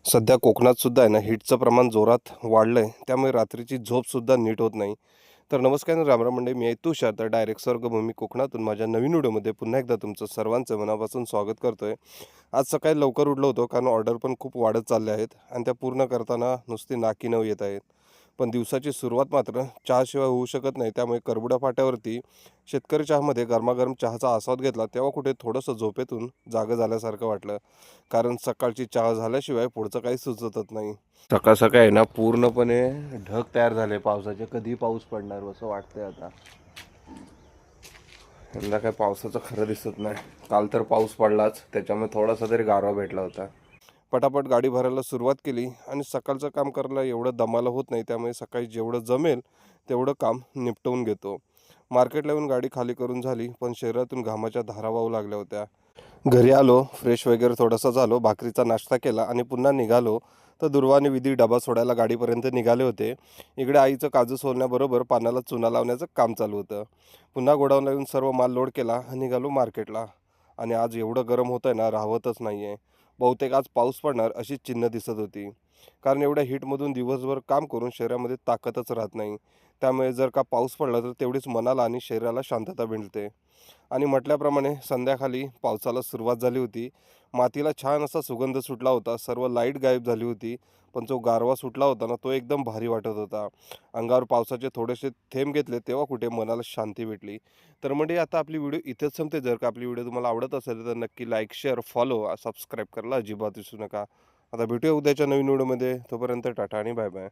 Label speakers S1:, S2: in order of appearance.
S1: सध्या कोकणात सुद्धा आहे ना हीटचं प्रमाण जोरात वाढलं आहे. त्यामुळे रात्रीची झोपसुद्धा नीट होत नाही. तर नमस्कार आणि रामराम मंडळी, मी आहे तुषार. तर डायरेक्ट स्वर्गभूमी कोकणातून माझ्या नवीन व्हिडिओमध्ये पुन्हा एकदा तुमचं सर्वांचं मनापासून स्वागत करतो आहे. आज सकाळी लवकर उठलो होतो कारण ऑर्डर पण खूप वाढत चालल्या आहेत आणि त्या पूर्ण करताना नुसती नाकी नऊ येत आहेत. पण दिवसाची सुरुवात मात्र चहाशिवाय होऊ शकत नाही. त्यामुळे करबुड्या फाट्यावरती शेतकरी चहामध्ये गरमागरम चहाचा आस्वाद घेतला तेव्हा कुठे थोडंसं झोपेतून जागं झाल्यासारखं वाटलं. कारण सकाळची चहा झाल्याशिवाय पुढचं काही सुचतच नाही. सकाळ सकाळ आहे ना पूर्णपणे ढग तयार झाले पावसाचे. कधी पाऊस पडणार असं वाटतंय आता. यंदा काय पावसाचं खरं दिसत नाही. काल तर पाऊस पडलाच, त्याच्यामुळे थोडासा तरी गारवा भेटला होता. पटापट गाडी भरायला सुरुवात केली आणि सकाळचं काम करायला एवढं दमाला होत नाही. त्यामुळे सकाळी जेवढं जमेल तेवढं काम निपटवून घेतो. मार्केटला येऊन गाडी खाली करून झाली, पण शरीरातून घामाच्या धारा वाहू लागल्या होत्या. घरी आलो, फ्रेश वगैरे थोडंसं झालो, भाकरीचा नाश्ता केला आणि पुन्हा निघालो. तर दुर्वा आणि विधी डबा सोडायला गाडीपर्यंत निघाले होते. इकडे आईचं काजू सोलण्याबरोबर पानाला चुना लावण्याचं काम चालू होतं. पुन्हा गोडाऊनला येऊन सर्व माल लोड केला आणि निघालो मार्केटला. आणि आज एवढं गरम होतं आहे ना, राहवतच नाही आहे. बहुतेक आज पाऊस पडणार अशी चिन्ह दिसत होती. कारण एवढ्या हीटमधून दिवसभर काम करून शरीरामध्ये ताकदच राहत नाही. त्यामुळे जर का पाऊस पडला तर तेवढीच मनाला आणि शरीराला शांतता मिळते. आणि म्हटल्याप्रमाणे संध्याकाळी पावसाला सुरुवात झाली होती. मातीला छान असा सुगंध सुटला होता. सर्व लाईट गायब झाली होती. पण जो गारवा सुटला होता ना, तो एकदम भारी वाटत होता. अंगावर पावसाचे थोडेसे थेंब घेतले तेव्हा कुठे मनाला शांती भेटली. तर म्हणजे आता आपली व्हिडिओ इथेच संपते. जर का आपली व्हिडिओ तुम्हाला आवडत असेल तर नक्की लाईक, शेअर, फॉलो, सबस्क्राईब करायला अजिबात विसरू नका. आता भेटूया उद्याच्या नवीन व्हिडिओमध्ये. तोपर्यंत टाटा आणि बाय बाय.